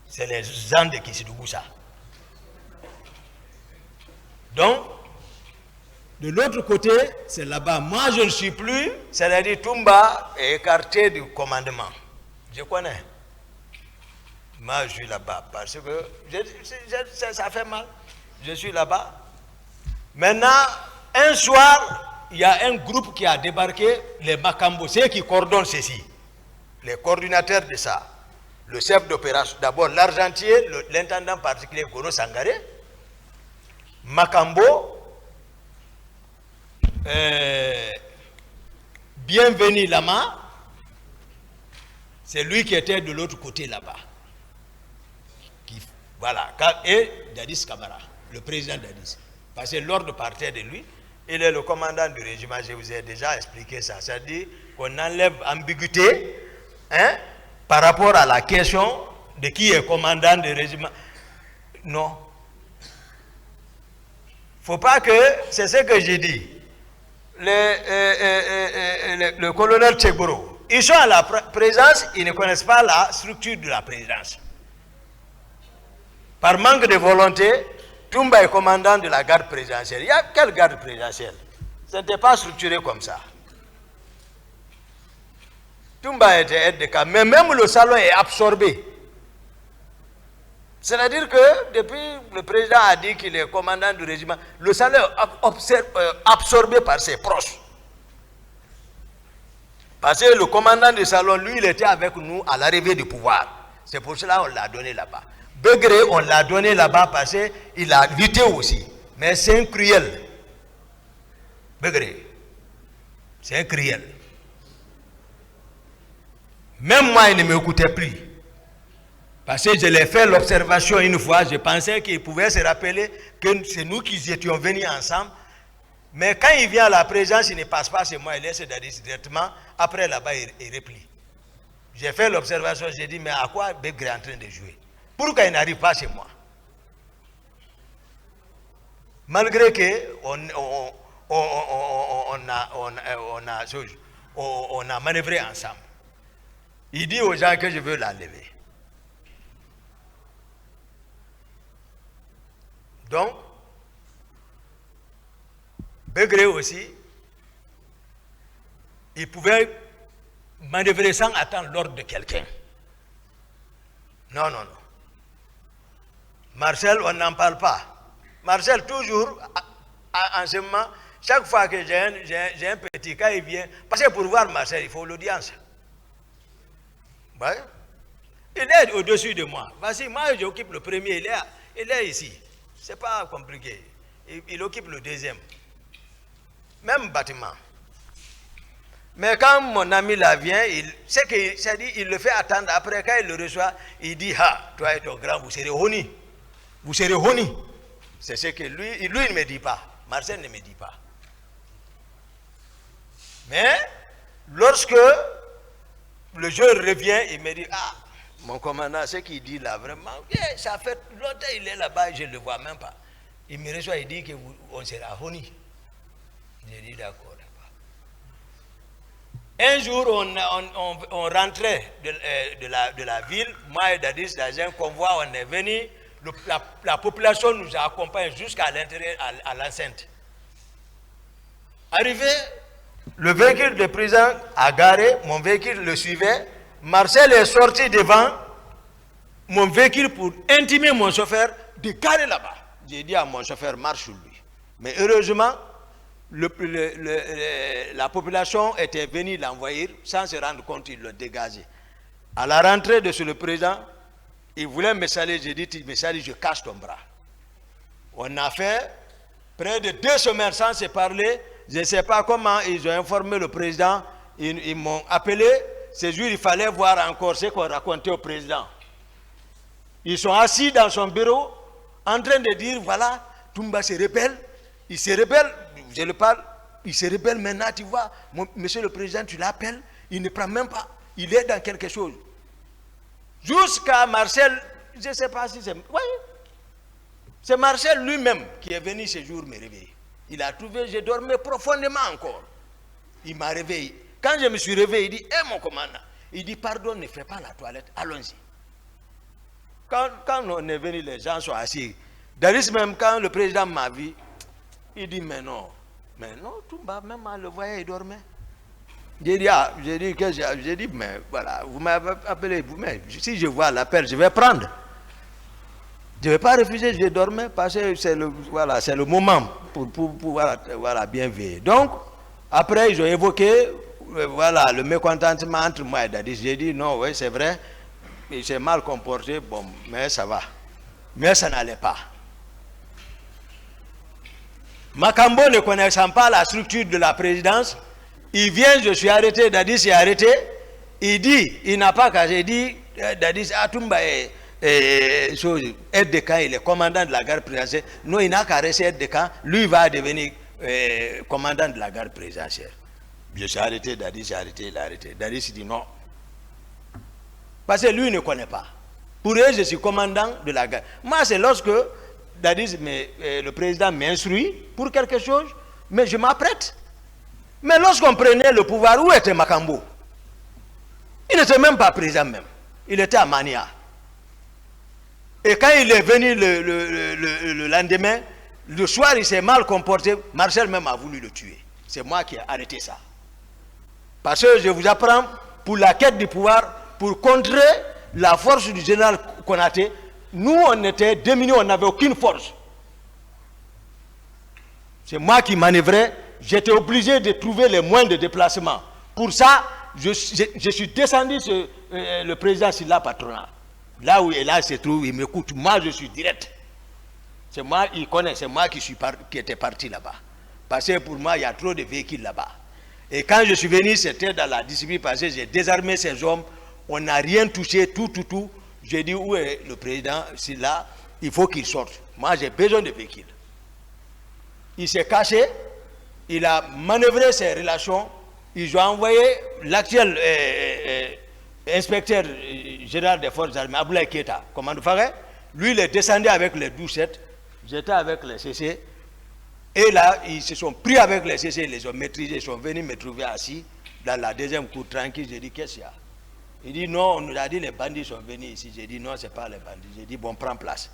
C'est les gens de Kissougou, ça. Donc, de l'autre côté, c'est là-bas. Moi, je ne suis plus, c'est-à-dire Toumba est écarté du commandement. Je connais. Moi, je suis là-bas parce que ça fait mal. Je suis là-bas. Maintenant, un soir, il y a un groupe qui a débarqué, les Makambo, ceux qui coordonnent ceci, les coordinateurs de ça, le chef d'opération, d'abord l'argentier, l'intendant particulier Goro Sangaré, Makambo, Bienvenu Lama, c'est lui qui était de l'autre côté là-bas. Voilà, et Dadis Kamara, le président Dadis. Parce que l'ordre partait de lui, il est le commandant du régiment, je vous ai déjà expliqué ça. C'est-à-dire qu'on enlève ambiguïté par rapport à la question de qui est commandant du régiment. Non. Il ne faut pas que, c'est ce que j'ai dit, le colonel Tchegboro, ils sont à la présidence, ils ne connaissent pas la structure de la présidence. Par manque de volonté, Toumba est commandant de la garde présidentielle. Il y a quelle garde présidentielle? Ce n'était pas structuré comme ça. Toumba était aide de camp, mais même le salon est absorbé. C'est-à-dire que depuis le président a dit qu'il est commandant du régiment, le salon est absorbé par ses proches. Parce que le commandant du salon, lui, il était avec nous à l'arrivée du pouvoir. C'est pour cela qu'on l'a donné là-bas. Begré, on l'a donné là-bas parce qu'il a lutté aussi. Mais c'est un cruel. Begré, c'est un cruel. Même moi, il ne m'écoutait plus. Parce que je l'ai fait l'observation une fois, je pensais qu'il pouvait se rappeler que c'est nous qui étions venus ensemble. Mais quand il vient à la présence, il ne passe pas chez moi, il laisse directement. Après là-bas, il replie. J'ai fait l'observation, j'ai dit, mais à quoi Begré est en train de jouer? Pourquoi il n'arrive pas chez moi? Malgré que on a manœuvré ensemble. Il dit aux gens que je veux l'enlever. Donc, Begré aussi, il pouvait manœuvrer sans attendre l'ordre de quelqu'un. Non, non, non. Marcel, on n'en parle pas. Marcel, toujours, en ce moment, chaque fois que j'ai un petit cas, il vient. Parce que pour voir Marcel, il faut l'audience. Ouais. Il est au-dessus de moi. Voici, moi, j'occupe le premier, il est ici. C'est pas compliqué. Il occupe le deuxième. Même bâtiment. Mais quand mon ami là vient, il le fait attendre. Après, quand il le reçoit, il dit, ah, toi et ton grand, vous serez honni. Vous serez honni. C'est ce que lui, il ne me dit pas. Marcel ne me dit pas. Mais, lorsque le jour revient, il me dit, ah, mon commandant, ce qu'il dit là, vraiment, ça fait longtemps qu'il est là-bas, je ne le vois même pas. Il me reçoit, il dit qu'on sera honni. J'ai dit d'accord. Un jour, on rentrait de la ville, moi et Dadis, dans un convoi, on est venu, la population nous a accompagnés jusqu'à l'intérieur, à l'enceinte. Arrivé, le véhicule de président a garé, mon véhicule le suivait, Marcel est sorti devant mon véhicule pour intimer mon chauffeur de garer là-bas. J'ai dit à mon chauffeur, marche sur lui. Mais heureusement, la population était venue l'envoyer, sans se rendre compte, il l'a dégagé. À la rentrée de le président, il voulait me saluer, j'ai dit, tu me salues, je cache ton bras. On a fait près de 2 semaines sans se parler, je ne sais pas comment ils ont informé le président, ils m'ont appelé, ce jour il fallait voir encore ce qu'on racontait au président. Ils sont assis dans son bureau, en train de dire, voilà, Toumba se rebelle, il se rebelle, je le parle, il se rebelle maintenant, tu vois, monsieur le président, tu l'appelles, il ne prend même pas, il est dans quelque chose. Jusqu'à Marcel, je ne sais pas si c'est... Oui, c'est Marcel lui-même qui est venu ce jour me réveiller. Il a trouvé, je dormais profondément encore. Il m'a réveillé. Quand je me suis réveillé, il dit, hé mon commandant, il dit, pardon, ne fais pas la toilette, allons-y. Quand on est venu, les gens sont assis. Dadis même, quand le président m'a vu, il dit, mais non, Toumba, même le voyait, il dormait. J'ai dit, mais voilà, vous m'avez appelé, mais si je vois l'appel, je vais prendre. Je ne vais pas refuser, je vais dormir parce que c'est le moment pour voilà, bien veiller. Donc, après, ils ont évoqué le mécontentement entre moi et Dadis. J'ai dit, non, oui, c'est vrai, il s'est mal comporté, bon, mais ça va. Mais ça n'allait pas. Makambo, ne connaissant pas la structure de la présidence, il vient, je suis arrêté, Dadis est arrêté, il dit, il n'a pas qu'à, j'ai dit, Dadis, Toumba est aide de camp, il est commandant de la garde présidentielle. Non, il n'a qu'à rester aide de camp, lui il va devenir commandant de la garde présidentielle. Je suis arrêté, Dadis est arrêté, il est arrêté. Dadis dit non. Parce que lui ne connaît pas. Pour eux, je suis commandant de la garde. Moi, c'est lorsque Dadis, le président m'instruit pour quelque chose, mais je m'apprête. Mais lorsqu'on prenait le pouvoir, où était Makambo? Il n'était même pas président même. Il était à Mania. Et quand il est venu le lendemain, le soir, il s'est mal comporté. Marcel même a voulu le tuer. C'est moi qui ai arrêté ça. Parce que je vous apprends, pour la quête du pouvoir, pour contrer la force du général Konaté, nous, on était démunis, on n'avait aucune force. C'est moi qui manœuvrais. J'étais obligé de trouver les moyens de déplacement. Pour ça, je suis descendu sur le président Silla Patronat. Là où il se trouve, il m'écoute. Moi, je suis direct. C'est moi, il connaît, c'est moi qui étais parti là-bas. Parce que pour moi, il y a trop de véhicules là-bas. Et quand je suis venu, c'était dans la discipline parce que j'ai désarmé ces hommes. On n'a rien touché, tout. J'ai dit, où est le président? C'est là, il faut qu'il sorte. Moi, j'ai besoin de véhicules. Il s'est caché, il a manœuvré ses relations. Ils ont envoyé l'actuel inspecteur général des forces armées, Aboulaye Keita, commandant Faré. Lui, il est descendu avec les 12-7. J'étais avec les CC. Et là, ils se sont pris avec les CC, ils les ont maîtrisés. Ils sont venus me trouver assis dans la deuxième cour tranquille. J'ai dit, qu'est-ce qu'il y a? Il dit, non, on nous a dit les bandits sont venus ici. J'ai dit, non, ce n'est pas les bandits. J'ai dit, bon, prends place.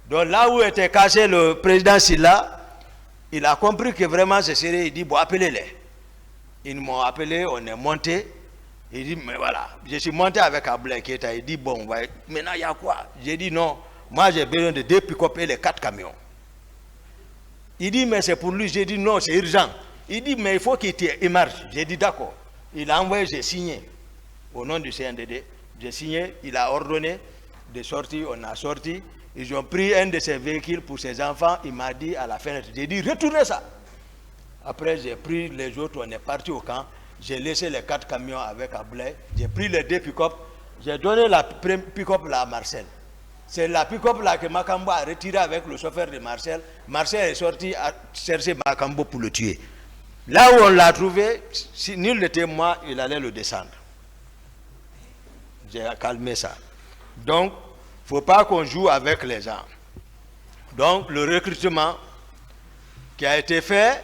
Donc là où était caché le président Silla, il a compris que vraiment c'est sérieux. Il dit, bon, appelez-les. Ils m'ont appelé, on est monté. Il dit, mais voilà, je suis monté avec Aboulaye Keita. Il dit, bon, maintenant il y a quoi? J'ai dit, non, moi j'ai besoin de 2 pick-up et les 4 camions. Il dit, mais c'est pour lui. J'ai dit, non, c'est urgent. Il dit, mais il faut qu'il marche. J'ai dit, d'accord. Il a envoyé, j'ai signé. Au nom du CNDD, j'ai signé, il a ordonné de sortir, on a sorti. Ils ont pris un de ses véhicules pour ses enfants. Il m'a dit à la fenêtre, j'ai dit, retournez ça. Après, j'ai pris les autres, on est parti au camp. J'ai laissé les 4 camions avec Aboulaye. J'ai pris les 2 pick-up. J'ai donné la pick-up là à Marcel. C'est la pick-up là que Makambo a retiré avec le chauffeur de Marcel. Marcel est sorti à chercher Makambo pour le tuer. Là où on l'a trouvé, si nul n'était moi, il allait le descendre. J'ai calmé ça. Donc, il ne faut pas qu'on joue avec les gens. Donc, le recrutement qui a été fait,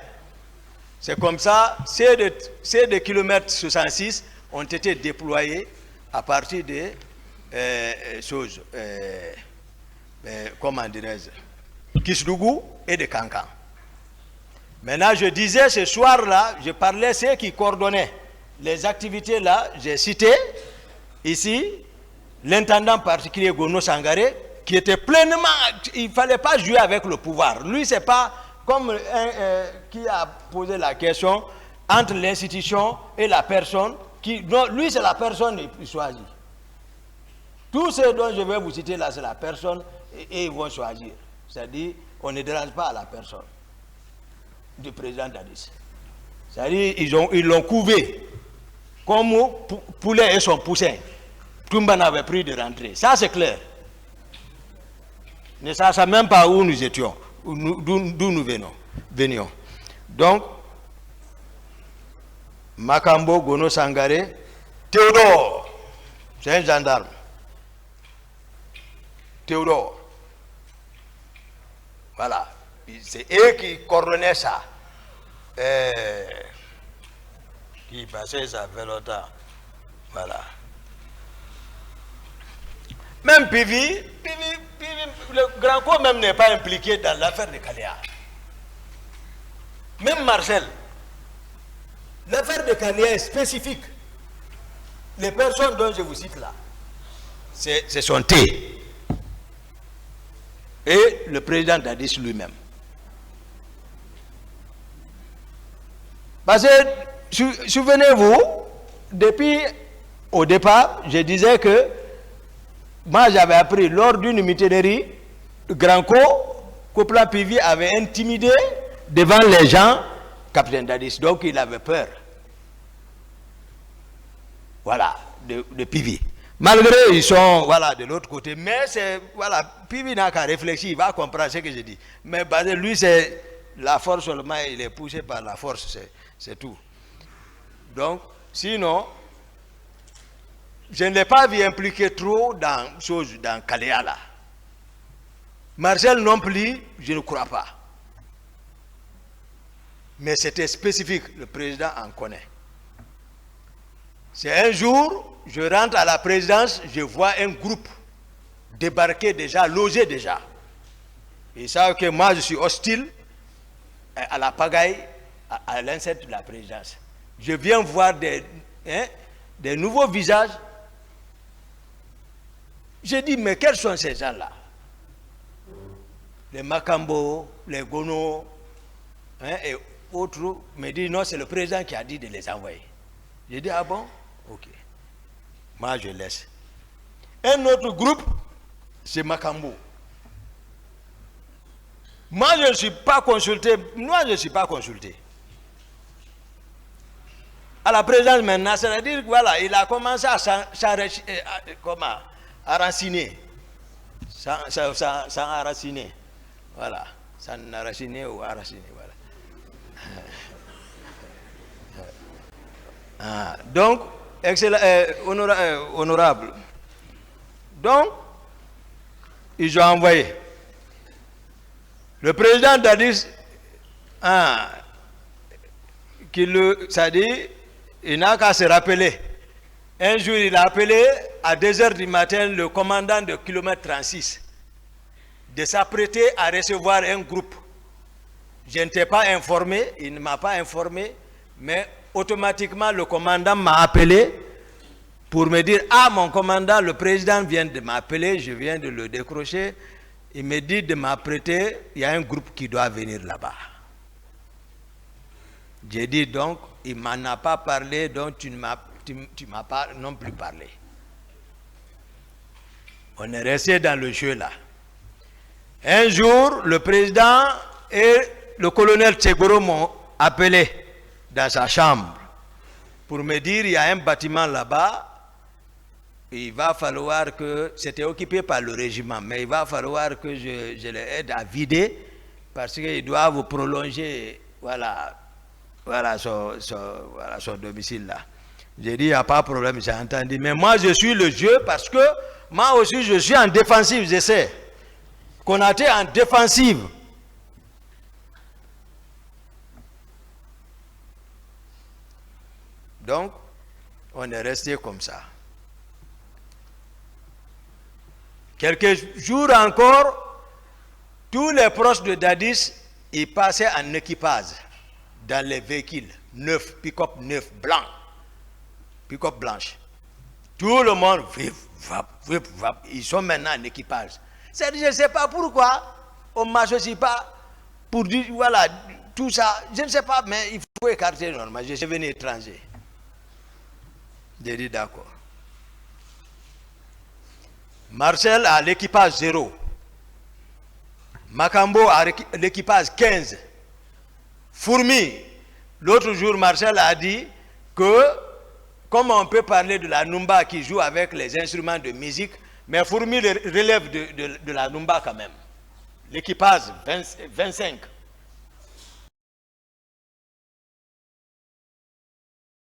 c'est comme ça, ces de kilomètres 66 ont été déployés à partir des choses, comment dirais-je, Kisdougou et de Kankan. Maintenant, je disais ce soir-là, je parlais ceux qui coordonnaient les activités là, j'ai cité ici l'intendant particulier Gono Sangaré, qui était pleinement, il ne fallait pas jouer avec le pouvoir. Lui, c'est pas comme qui a posé la question entre l'institution et la personne. Non, lui, c'est la personne qui choisit. Tout ce dont je vais vous citer là, c'est la personne et ils vont choisir. C'est-à-dire, on ne dérange pas à la personne du président Dadis. C'est-à-dire, ils l'ont couvé comme poulet et son poussin. Toumba n'avait pris de rentrer. Ça, c'est clair. Ne sachant même pas où nous étions, d'où nous venions. Donc, Makambo, Gono Sangaré, Théodore, c'est un gendarme. Théodore. Voilà. C'est eux qui coordonnaient ça. Qui passait, ça fait longtemps. Voilà. Même Pivi, le grand corps même n'est pas impliqué dans l'affaire de Caléa. Même Marcel. L'affaire de Caléa est spécifique. Les personnes dont je vous cite là, c'est son T. Et le président Dadis lui-même. Parce que, souvenez-vous, depuis au départ, je disais que moi j'avais appris lors d'une mutinerie, Granco, Copla Pivi avait intimidé devant les gens capitaine Dadis, donc il avait peur. Voilà, de Pivi. Malgré ils sont voilà, de l'autre côté, mais c'est voilà, Pivi n'a qu'à réfléchir, il va comprendre ce que je dis. Mais lui, c'est la force seulement, il est poussé par la force, c'est tout. Donc, sinon, je ne l'ai pas vu impliquer trop dans Caléa là. Marcel non plus, je ne crois pas. Mais c'était spécifique, le président en connaît. C'est un jour, je rentre à la présidence, je vois un groupe débarquer déjà, loger déjà. Ils savent que moi je suis hostile à la pagaille, à l'inceste de la présidence. Je viens voir des nouveaux visages. J'ai dit, mais quels sont ces gens-là? Les Makambo, les Gono, et autres, me disent, non, c'est le président qui a dit de les envoyer. J'ai dit, ah bon? Ok. Moi, je laisse. Un autre groupe, c'est Makambo. Moi, je ne suis pas consulté. Moi, je ne suis pas consulté. À la présidence maintenant, c'est-à-dire que voilà, il a commencé à enraciner. Sans enraciner. Voilà. Sans enraciner ou enraciner. Voilà. Donc, excellent, honorable. Donc, ils ont envoyé. Le président Dadis, c'est-à-dire, il n'a qu'à se rappeler. Un jour, il a appelé à 2 h du matin le commandant de kilomètre 36 de s'apprêter à recevoir un groupe. Je n'étais pas informé, il ne m'a pas informé, mais automatiquement le commandant m'a appelé pour me dire, ah mon commandant, le président vient de m'appeler, je viens de le décrocher, il me dit de m'apprêter, il y a un groupe qui doit venir là-bas. J'ai dit donc, il ne m'en a pas parlé, donc tu ne m'as pas non plus parlé. On est resté dans le jeu là. Un jour, le président et le colonel Tchegoro m'ont appelé dans sa chambre pour me dire, il y a un bâtiment là-bas, il va falloir que, c'était occupé par le régiment, mais il va falloir que je les aide à vider parce qu'ils doivent prolonger, voilà son domicile là. J'ai dit, il n'y a pas de problème, j'ai entendu. Mais moi, je suis le jeu parce que moi aussi, je suis en défensive, je sais. Qu'on a été en défensive. Donc, on est resté comme ça. Quelques jours encore, tous les proches de Dadis, ils passaient en équipage dans les véhicules neufs, pick-up neufs, blancs, pick-up blanches. Tout le monde, ils sont maintenant en équipage. C'est-à-dire, je ne sais pas pourquoi on ne m'associe pas pour dire, voilà, tout ça, je ne sais pas, mais il faut écarter normal. Je suis venu étranger. J'ai dit d'accord. Marcel a l'équipage 0. Makambo a l'équipage 15. Fourmi, l'autre jour, Marcel a dit que, comme on peut parler de la Numba qui joue avec les instruments de musique, mais Fourmi relève de la Numba quand même. L'équipage 25.